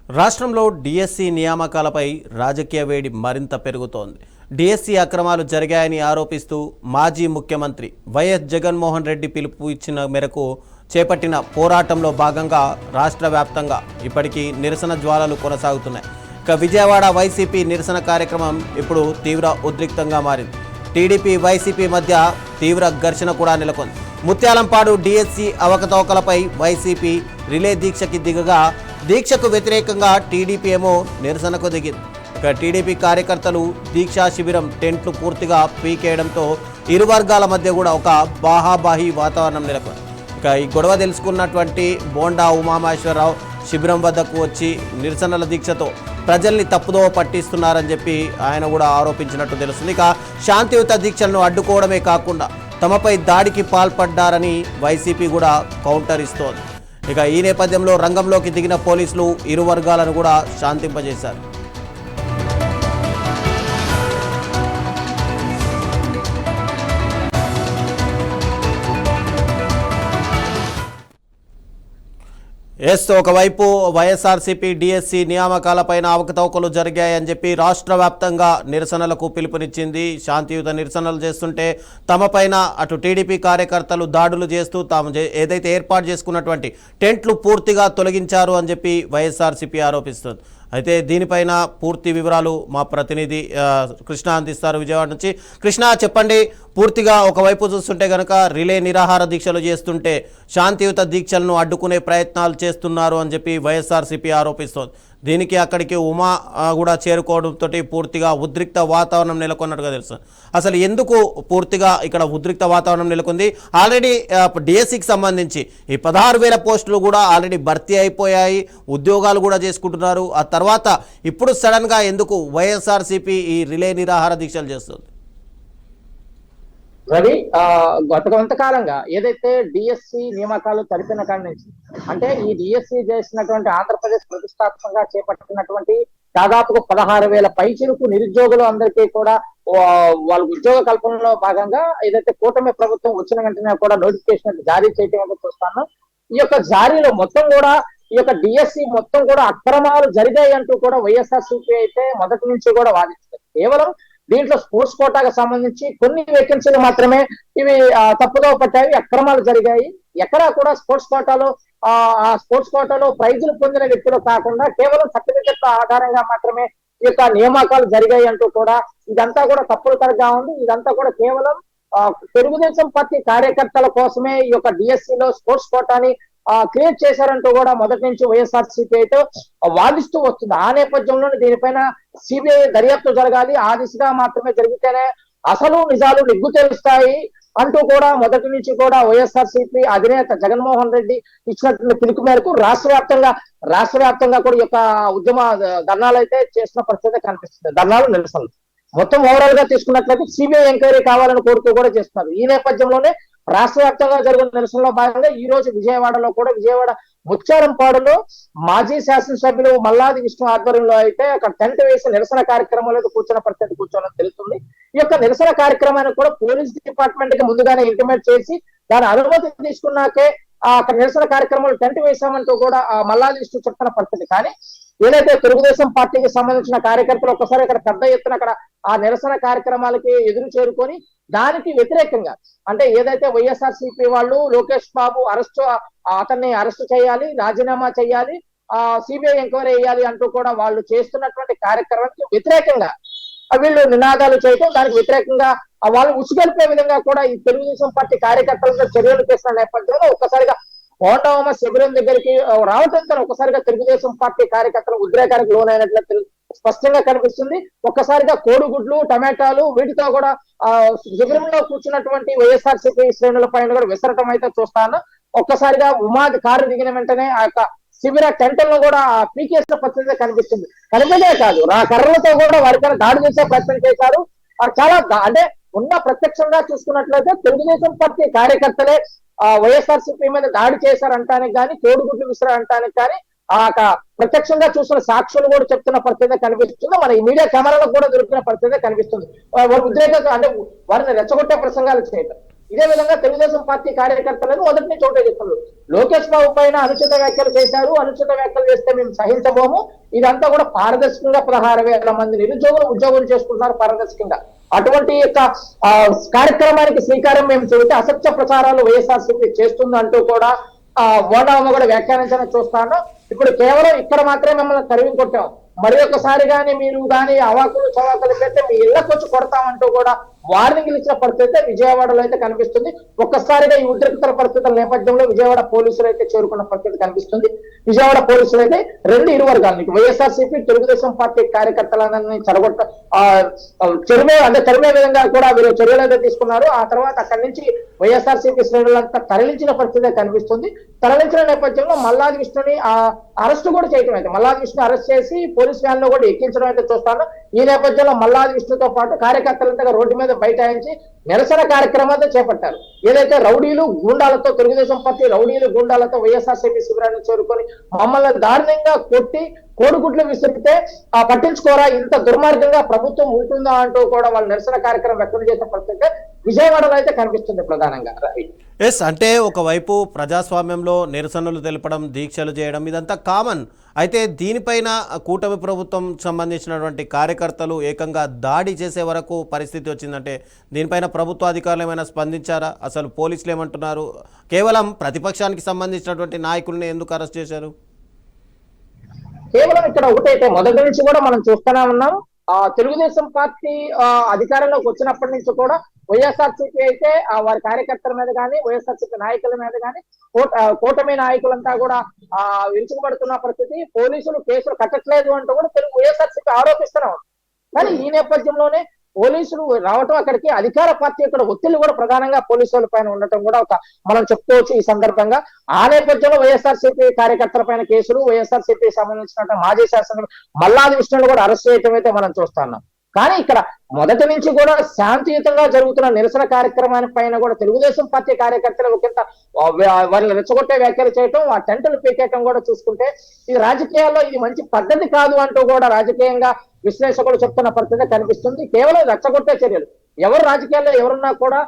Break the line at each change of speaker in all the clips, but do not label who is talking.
రాష్ట్రంలో డిఎస్సి నియామకాలపై రాజకీయ వేడి మరింత పెరుగుతోంది. డిఎస్సి అక్రమాలు జరిగాయని ఆరోపిస్తూ మాజీ ముఖ్యమంత్రి వైఎస్ జగన్మోహన్ రెడ్డి పిలుపు ఇచ్చిన మేరకు చేపట్టిన పోరాటంలో భాగంగా రాష్ట్ర వ్యాప్తంగా ఇప్పటికీ నిరసన జ్వాలలు కొనసాగుతున్నాయి. ఇక విజయవాడ వైసీపీ నిరసన కార్యక్రమం ఇప్పుడు తీవ్ర ఉద్రిక్తంగా మారింది. టీడీపీ వైసీపీ మధ్య తీవ్ర ఘర్షణ కూడా నెలకొంది. ముత్యాలంపాడు డిఎస్సి అవకతవకలపై వైసీపీ రిలే దీక్షకి దిగగా దీక్షకు వ్యతిరేకంగా టీడీపీ ఏమో నిరసనకు దిగింది. ఇక టీడీపీ కార్యకర్తలు దీక్షా శిబిరం టెంట్లు పూర్తిగా పీకేయడంతో ఇరు వర్గాల మధ్య కూడా ఒక బాహాబాహి వాతావరణం నెలకొంది. ఇక ఈ గొడవ తెలుసుకున్నటువంటి బోండా ఉమామహేశ్వరరావు శిబిరం వద్దకు వచ్చి నిరసనల దీక్షతో ప్రజల్ని తప్పుదోవ పట్టిస్తున్నారని చెప్పి ఆయన కూడా ఆరోపించినట్టు తెలుస్తుంది. ఇక శాంతియుత దీక్షలను అడ్డుకోవడమే కాకుండా తమపై దాడికి పాల్పడ్డారని వైసీపీ కూడా కౌంటర్ ఇస్తోంది. ఇక ఈ నేపథ్యంలో రంగంలోకి దిగిన పోలీసులు ఇరు వర్గాలను కూడా శాంతింపజేశారు. ఒకవైపు వైఎస్ఆర్సీపీ డిఎస్సి నియామకాలపైన అవకతవకలు జరిగాయని చెప్పి రాష్ట్ర వ్యాప్తంగా నిరసనలకు పిలుపునిచ్చింది. శాంతియుత నిరసనలు చేస్తుంటే తమపైన అటు టీడీపీ కార్యకర్తలు దాడులు చేస్తూ తాము ఏదైతే ఏర్పాటు చేసుకున్నటువంటి టెంట్లు పూర్తిగా తొలగించారు అని చెప్పి వైఎస్ఆర్సీపీ ఆరోపిస్తుంది. అయితే దీనిపైన పూర్తి వివరాలు మా ప్రతినిధి కృష్ణ అందిస్తారు విజయవాడ నుంచి. కృష్ణ, చెప్పండి. పూర్తిగా ఒకవైపు చూస్తుంటే కనుక రిలే నిరాహార దీక్షలు చేస్తుంటే శాంతియుత దీక్షలను అడ్డుకునే ప్రయత్నాలు చేస్తున్నారు అని చెప్పి వైఎస్ఆర్సీపీ ఆరోపిస్తోంది. దీనికి అక్కడికి ఉమా కూడా చేరుకోవడంతో పూర్తిగా ఉద్రిక్త వాతావరణం నెలకొన్నట్టుగా తెలుసు. అసలు ఎందుకు పూర్తిగా ఇక్కడ ఉద్రిక్త వాతావరణం నెలకొంది? ఆల్రెడీ డిఎస్సికి సంబంధించి ఈ 16,000 పోస్టులు కూడా ఆల్రెడీ భర్తీ అయిపోయాయి, ఉద్యోగాలు కూడా చేసుకుంటున్నారు. ఆ తర్వాత ఇప్పుడు సడన్గా ఎందుకు వైఎస్ఆర్సీపీ ఈ రిలే నిరాహార దీక్షలు చేస్తుంది?
రవి, గత కొంతకాలంగా ఏదైతే డిఎస్సి నియామకాలు తడిపిన కాడి నుంచి, అంటే ఈ డిఎస్సి చేసినటువంటి ఆంధ్రప్రదేశ్ ప్రతిష్టాత్మకంగా చేపట్టినటువంటి దాదాపుగా 16,000 పైచిలకు నిరుద్యోగులు అందరికీ కూడా వాళ్ళ ఉద్యోగ కల్పనలో భాగంగా ఏదైతే కూటమి ప్రభుత్వం వచ్చిన వెంటనే కూడా నోటిఫికేషన్ జారీ చేయడం చూస్తాను. ఈ యొక్క జారీలో మొత్తం కూడా ఈ యొక్క డిఎస్సి మొత్తం కూడా అక్రమాలు జరిగాయి అంటూ కూడా వైఎస్ఆర్సీపీ అయితే మొదటి నుంచి కూడా వాదిస్తుంది. కేవలం దీంట్లో స్పోర్ట్స్ కోటాకు సంబంధించి కొన్ని వేకెన్సీలు మాత్రమే ఇవి తప్పుదో పట్టాయి, అక్రమాలు జరిగాయి. ఎక్కడా కూడా స్పోర్ట్స్ కోటాలో ప్రైజులు పొందిన వ్యక్తులు కాకుండా కేవలం సర్టిఫికెట్ల ఆధారంగా మాత్రమే ఈ యొక్క నియామకాలు జరిగాయి అంటూ కూడా ఇదంతా కూడా తప్పులు తరగా ఉంది. ఇదంతా కూడా కేవలం తెలుగుదేశం పార్టీ కార్యకర్తల కోసమే ఈ యొక్క డిఎస్సిలో స్పోర్ట్స్ కోటాని క్రియేట్ చేశారంటూ కూడా మొదటి నుంచి వైఎస్ఆర్సీపీ అయితే వాదిస్తూ వస్తుంది. ఆ నేపథ్యంలోనే దీనిపైన సిబిఐ దర్యాప్తు జరగాలి, ఆ దిశగా మాత్రమే జరిగితేనే అసలు నిజాలు నిగ్గు తెలుస్తాయి అంటూ కూడా మొదటి నుంచి కూడా వైఎస్ఆర్సీపీ అధినేత జగన్మోహన్ రెడ్డి ఇచ్చినటువంటి పిలుపు మేరకు రాష్ట్ర వ్యాప్తంగా కూడా ఈ యొక్క ఉద్యమ ధర్నాలు అయితే చేసిన పరిస్థితి కనిపిస్తుంది. ధర్నాలు నిరసనలు మొత్తం ఓవరాల్ గా తీసుకున్నట్లయితే సిబిఐ ఎంక్వైరీ కావాలని కోరుతూ కూడా చేస్తున్నారు. ఈ నేపథ్యంలోనే రాష్ట్ర వ్యాప్తంగా జరిగిన నిరసనలో భాగంగా ఈ రోజు విజయవాడ ముత్యాలంపాడులో మాజీ శాసనసభ్యులు మల్లాది విష్ణు ఆధ్వర్యంలో అయితే అక్కడ టెంట్ వేసి నిరసన కార్యక్రమంలో కూర్చోని తెలుస్తుంది. ఈ యొక్క నిరసన కార్యక్రమాన్ని కూడా పోలీస్ డిపార్ట్మెంట్ కి ముందుగానే ఇంటిమేట్ చేసి దాని అనుమతి తీసుకున్నాకే అక్కడ నిరసన కార్యక్రమాలు టెంట్ వేశామంటూ కూడా మల్లాది విష్ణు చెప్తున్న పరిస్థితి. కానీ ఏదైతే తెలుగుదేశం పార్టీకి సంబంధించిన కార్యకర్తలు ఒక్కసారి అక్కడ పెద్ద ఎత్తున అక్కడ ఆ నిరసన కార్యక్రమాలకి ఎదురు చేరుకొని దానికి వ్యతిరేకంగా, అంటే ఏదైతే వైఎస్ఆర్సీపీ వాళ్ళు లోకేష్ బాబు అతన్ని అరెస్ట్ చేయాలి, రాజీనామా చేయాలి, సిబిఐ ఎంక్వైరీ చేయాలి అంటూ కూడా వాళ్ళు చేస్తున్నటువంటి కార్యక్రమానికి వ్యతిరేకంగా వీళ్ళు నినాదాలు చేయటం, దానికి వ్యతిరేకంగా వాళ్ళు ఉసుగొల్పే విధంగా కూడా ఈ తెలుగుదేశం పార్టీ కార్యకర్తలతో చర్యలు చేసిన నేపథ్యంలో ఒక్కసారిగా కోటమ్మ శిబిరం దగ్గరికి రావడంతో ఒక్కసారిగా తెలుగుదేశం పార్టీ కార్యకర్తలు ఉద్రేకానికి లోనైనట్లు స్పష్టంగా కనిపిస్తుంది. ఒక్కసారిగా కోడిగుడ్లు, టమాటాలు వీటితో కూడా శిబిరంలో కూర్చున్నటువంటి వైఎస్ఆర్సీపీ శ్రేణుల పైన కూడా విసరటం అయితే చూస్తాను. ఒక్కసారిగా ఉమాది కారు దిగిన వెంటనే ఆ యొక్క శిబిర టెంటల్లో కూడా పీకేసిన పరిస్థితి కనిపిస్తుంది. కనిపించే కాదు, కర్రలతో కూడా వారిపైన దాడి చేసే ప్రయత్నం చేశారు. చాలా అంటే ఉన్న ప్రత్యక్షంగా చూసుకున్నట్లయితే తెలుగుదేశం పార్టీ కార్యకర్తలే వైఎస్ఆర్సీపీ మీద దాడి చేశారంటానికి కానీ, కోడిగుడ్లు విసిరారంటానికి కానీ ప్రత్యక్షంగా చూసిన సాక్షులు కూడా చెప్తున్న పరిస్థితి కనిపిస్తుంది. మన ఈ మీడియా కెమెరాలకు కూడా దొరికిన పరిస్థితి కనిపిస్తుంది. వారి ఉద్రేక అంటే వారిని రెచ్చగొట్టే ప్రసంగాలు చేయటం. ఇదే విధంగా తెలుగుదేశం పార్టీ కార్యకర్తలను మొదటి నుంచి ఒకటే చెప్తున్నారు, లోకేష్ బాబు పైన అనుచిత వ్యాఖ్యలు చేశారు, అనుచిత వ్యాఖ్యలు చేస్తే మేము సహించబోము, ఇదంతా కూడా పారదర్శకంగా 16,000 మంది నిరుద్యోగులు ఉద్యోగులు చేసుకుంటున్నారు పారదర్శకంగా. అటువంటి యొక్క కార్యక్రమానికి శ్రీకారం మేము చెబితే అసత్య ప్రచారాలు వైఎస్ఆర్సీపీ చేస్తుంది అంటూ కూడా ఓడామ కూడా వ్యాఖ్యానించడం చూస్తాను. ఇప్పుడు కేవలం ఇక్కడ మాత్రమే మిమ్మల్ని తరిమి కొట్టాం, మరి ఒకసారి కానీ మీరు కానీ అవాకులు చవాకులు పెడితే మీ ఇళ్లకు వచ్చి కొడతామంటూ కూడా వార్నింగ్లు ఇచ్చిన పరిస్థితి విజయవాడలో అయితే కనిపిస్తుంది. ఒక్కసారిగా ఈ ఉద్రిక్తల పరిస్థితుల నేపథ్యంలో విజయవాడ పోలీసులు అయితే చేరుకున్న పరిస్థితి కనిపిస్తుంది. విజయవాడ పోలీసులు అయితే ఇరు వర్గాలు వైఎస్ఆర్సీపీ తెలుగుదేశం పార్టీ కార్యకర్తలందరినీ తరిమే విధంగా కూడా వీళ్ళు చర్యలు అయితే తీసుకున్నారు. ఆ తర్వాత అక్కడి నుంచి వైఎస్ఆర్సీపీ శ్రేణులంతా తరలించిన పరిస్థితి కనిపిస్తుంది. తరలించిన నేపథ్యంలో మల్లాది విష్ణుని అరెస్ట్ కూడా చేయడం అయితే, మల్లాది విష్ణు అరెస్ట్ చేసి పోలీస్ వ్యాన్ లో కూడా ఎక్కించడం అయితే చూస్తాను. ఈ నేపథ్యంలో మల్లాది విష్ణుతో పాటు కార్యకర్తలంతా రోడ్డు మీద బైఠాయించి నిరసన కార్యక్రమాలతో చేపట్టారు. ఏదైతే రౌడీలు గూండాలతో, తెలుగుదేశం పార్టీ రౌడీలు గూండాలతో వైఎస్ఆర్సీపీ శిబిరాన్ని చేరుకొని మమ్మల్ని దారుణంగా కొట్టి కోడిగుడ్లు విసిరితే పట్టించుకోరా, ఇంత దుర్మార్గంగా ప్రభుత్వం ఉంటుందా అంటూ కూడా వాళ్ళ నిరసన కార్యక్రమం వ్యక్తం చేసిన పరిస్థితి విజయవాడలో అయితే కనిపిస్తుంది ప్రధానంగా.
ఎస్, అంటే ఒకవైపు ప్రజాస్వామ్యంలో నిరసనలు తెలపడం, దీక్షలు చేయడం ఇదంతా కామన్. అయితే దీనిపైన కూటమి ప్రభుత్వం సంబంధించినటువంటి కార్యకర్తలు ఏకంగా దాడి చేసే వరకు పరిస్థితి వచ్చిందంటే దీనిపైన ప్రభుత్వ అధికారులు ఏమైనా స్పందించారా? అసలు పోలీసులు ఏమంటున్నారు? కేవలం ప్రతిపక్షానికి సంబంధించినటువంటి నాయకుల్ని ఎందుకు అరెస్ట్ చేశారు?
కేవలం ఇక్కడ ఒకటైతే మొదటి నుంచి కూడా మనం చూస్తూనే ఉన్నాం, తెలుగుదేశం పార్టీ అధికారంలోకి వచ్చినప్పటి నుంచి కూడా వైఎస్ఆర్సీపీ అయితే వారి కార్యకర్తల మీద కానీ వైఎస్ఆర్సీపీ నాయకుల మీద కానీ కూటమి నాయకులంతా కూడా విరుచుకుపడుతున్న పరిస్థితి. పోలీసులు కేసులు కట్టట్లేదు అంటూ కూడా వైఎస్ఆర్సీపీ ఆరోపిస్తున్నాం. కానీ ఈ నేపథ్యంలోనే పోలీసులు రావటం, అక్కడికి అధికార పార్టీ యొక్క ఒత్తిళ్లు కూడా ప్రధానంగా పోలీసుల పైన ఉండటం కూడా మనం చెప్పుకోవచ్చు ఈ సందర్భంగా. ఆ నేపథ్యంలో వైఎస్ఆర్సీపీ కార్యకర్తల పైన కేసులు, వైఎస్ఆర్సీపీ సంబంధించిన మాజీ శాసన మల్లాది విష్ణును కూడా అరెస్ట్ చేయటం అయితే మనం చూస్తున్నాం. కానీ ఇక్కడ మొదటి నుంచి కూడా శాంతియుతంగా జరుగుతున్న నిరసన కార్యక్రమానికి పైన కూడా తెలుగుదేశం పార్టీ కార్యకర్తలు ఒకంత వారిని రెచ్చగొట్టే వ్యాఖ్యలు చేయటం, ఆ టెంటలు పీకేయటం కూడా చూసుకుంటే ఇది రాజకీయాల్లో ఇది మంచి పద్ధతి కాదు అంటూ కూడా రాజకీయంగా విశ్లేషకులు చెప్తున్న పరిస్థితి కనిపిస్తుంది. కేవలం రెచ్చగొట్టే చర్యలు, ఎవరు రాజకీయాల్లో ఎవరున్నా కూడా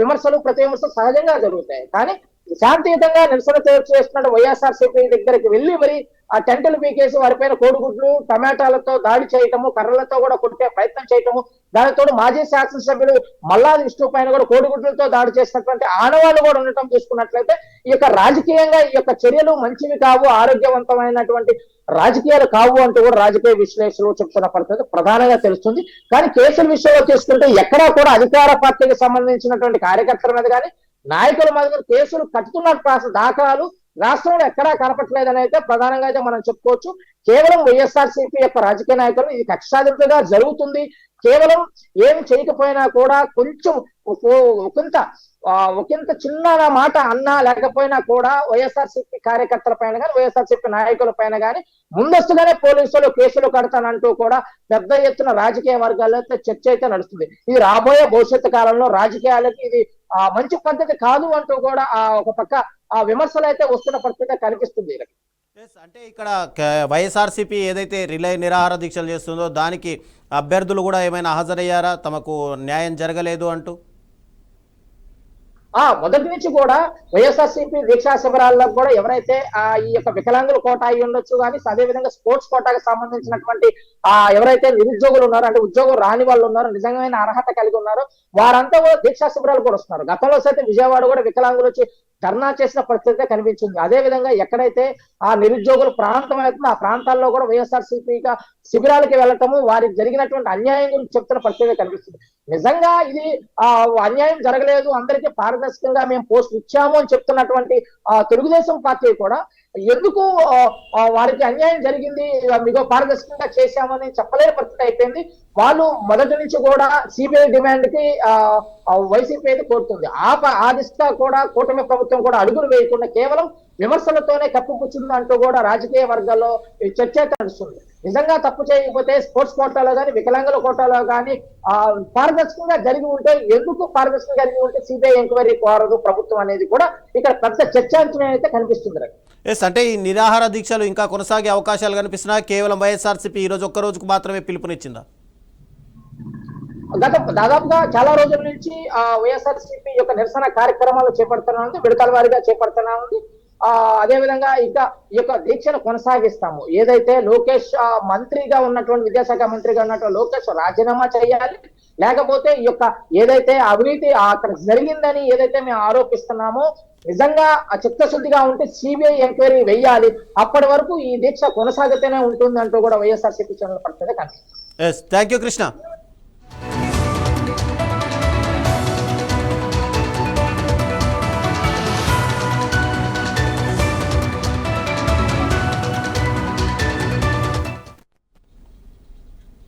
విమర్శలు ప్రతి విమర్శలు సహజంగా జరుగుతాయి. కానీ శాంతియుతంగా నిరసన చేస్తున్న వైఎస్ఆర్సీపీ దగ్గరికి వెళ్ళి మరి ఆ టెంటలు పీకేసి వారిపైన కోడిగుడ్లు టమాటాలతో దాడి చేయటము, కర్రలతో కూడా కొట్టే ప్రయత్నం చేయటము, దానితో మాజీ శాసనసభ్యులు మల్లాది విష్ణు పైన కూడా కోడిగుడ్లతో దాడి చేసినటువంటి ఆనవాళ్లు కూడా ఉండటం చూసుకున్నట్లయితే ఈ యొక్క రాజకీయంగా ఈ యొక్క చర్యలు మంచివి కావు, ఆరోగ్యవంతమైనటువంటి రాజకీయాలు కావు అంటూ కూడా రాజకీయ విశ్లేషకులు చెప్తున్న పరిస్థితి ప్రధానంగా తెలుస్తుంది. కానీ కేసుల విషయంలో తీసుకుంటే ఎక్కడా కూడా అధికార పార్టీకి సంబంధించినటువంటి కార్యకర్తల మీద కానీ నాయకుల మీద కేసులు కట్టుతున్న దాఖలాలు రాష్ట్రంలో ఎక్కడా కనపట్లేదని అయితే ప్రధానంగా అయితే మనం చెప్పుకోవచ్చు. కేవలం వైఎస్ఆర్సీపీ యొక్క రాజకీయ నాయకులు ఇది కక్షాధిపతిగా జరుగుతుంది, కేవలం ఏమి చేయకపోయినా కూడా కొంచెం ఒకంత చిన్న మాట అన్నా లేకపోయినా కూడా వైఎస్ఆర్సీపీ కార్యకర్తల పైన కానీ వైఎస్ఆర్సీపీ నాయకుల పైన కానీ ముందస్తుగానే పోలీసులు కేసులు కడతానంటూ కూడా పెద్ద ఎత్తున రాజకీయ వర్గాల్లో చర్చ అయితే నడుస్తుంది. ఇది రాబోయే భవిష్యత్తు కాలంలో రాజకీయాలకి ఇది మంచి పద్ధతి కాదు అంటూ కూడా ఒక పక్క విమర్శలు అయితే వస్తున్న పరిస్థితి కనిపిస్తుంది.
అంటే ఇక్కడ వైఎస్ఆర్సీపీ ఏదైతే రిలే నిరాహార దీక్షలు చేస్తుందో దానికి అభ్యర్థులు కూడా ఏమైనా హాజరయ్యారా, తమకు న్యాయం జరగలేదు అంటూ?
మొదటి నుంచి కూడా వైఎస్ఆర్సీపీ దీక్షా శిబిరాల్లో కూడా ఎవరైతే ఈ యొక్క వికలాంగుల కోట అయి ఉండొచ్చు, కానీ అదే విధంగా స్పోర్ట్స్ కోటాకి సంబంధించినటువంటి ఎవరైతే నిరుద్యోగులు ఉన్నారో, అంటే ఉద్యోగం రాని వాళ్ళు ఉన్నారో, నిజమైన అర్హత కలిగి ఉన్నారో వారంతా కూడా దీక్షా శిబిరాలు కూడా వస్తున్నారు. గతంలో సైతం విజయవాడ కూడా వికలాంగులు వచ్చి ధర్నా చేసిన పరిస్థితి కనిపించింది. అదే విధంగా ఎక్కడైతే ఆ నిరుద్యోగుల ప్రాంతం అవుతుందో ఆ ప్రాంతాల్లో కూడా వైఎస్ఆర్సీపీగా శిబిరాలకి వెళ్ళటము, వారికి జరిగినటువంటి అన్యాయం గురించి చెప్తున్న పరిస్థితి కనిపిస్తుంది. నిజంగా ఇది అన్యాయం జరగలేదు, అందరికీ పారదర్శకంగా మేము పోస్ట్ ఇచ్చాము అని చెప్తున్నటువంటి తెలుగుదేశం పార్టీ కూడా ఎందుకు వారికి అన్యాయం జరిగింది మీకు పారదర్శకంగా చేశామని చెప్పలేని పరిస్థితి అయిపోయింది. వాళ్ళు మొదటి నుంచి కూడా సిబిఐ డిమాండ్ కి వైసీపీ అయితే కోరుతుంది. ఆ దిశగా కూడా కూటమి ప్రభుత్వం కూడా అడుగులు వేయకుండా కేవలం విమర్శలతోనే కప్పిపుచ్చింది అంటూ కూడా రాజకీయ వర్గాల్లో చర్చ నడుస్తుంది. నిజంగా తప్పు చేయకపోతే స్పోర్ట్స్ కోటాలో కానీ వికలాంగుల కోటాలో కానీ పారదర్శకంగా జరిగి ఉంటే, ఎందుకు పారదర్శకంగా జరిగి ఉంటే సిబిఐ ఎంక్వైరీ కోరదు ప్రభుత్వం అనేది కూడా ఇక్కడ పెద్ద చర్చాంశం అయితే కనిపిస్తుంది.
ఎస్, అంటే ఈ నిరాహార దీక్షలు ఇంకా కొనసాగే అవకాశాలు కనిపిస్తున్నాయి. కేవలం వైఎస్ఆర్సీపీ ఈ రోజు ఒక్క రోజుకు మాత్రమే పిలుపునిచ్చిందా?
దాదాపుగా చాలా రోజుల నుంచి వైఎస్ఆర్సీపీ యొక్క నిరసన కార్యక్రమాలు చేపడుతున్నా ఉంది, విడతల వారీగా చేపడుతున్నా ఉంది. అదే విధంగా ఇంకా ఈ యొక్క దీక్షను కొనసాగిస్తాము. ఏదైతే లోకేష్ మంత్రిగా ఉన్నటువంటి విద్యాశాఖ మంత్రిగా ఉన్నటువంటి లోకేష్ రాజీనామా చేయాలి, లేకపోతే ఈ యొక్క ఏదైతే అవినీతి అక్కడ జరిగిందని ఏదైతే మేము ఆరోపిస్తున్నామో నిజంగా చిత్తశుద్ధిగా ఉంటే సిబిఐ ఎంక్వైరీ వెయ్యాలి. అప్పటి వరకు ఈ దీక్ష కొనసాగితేనే ఉంటుంది అంటూ కూడా వైఎస్ఆర్సీపీ ఛానల్ పడుతుంది.
Yes, thank you Krishna.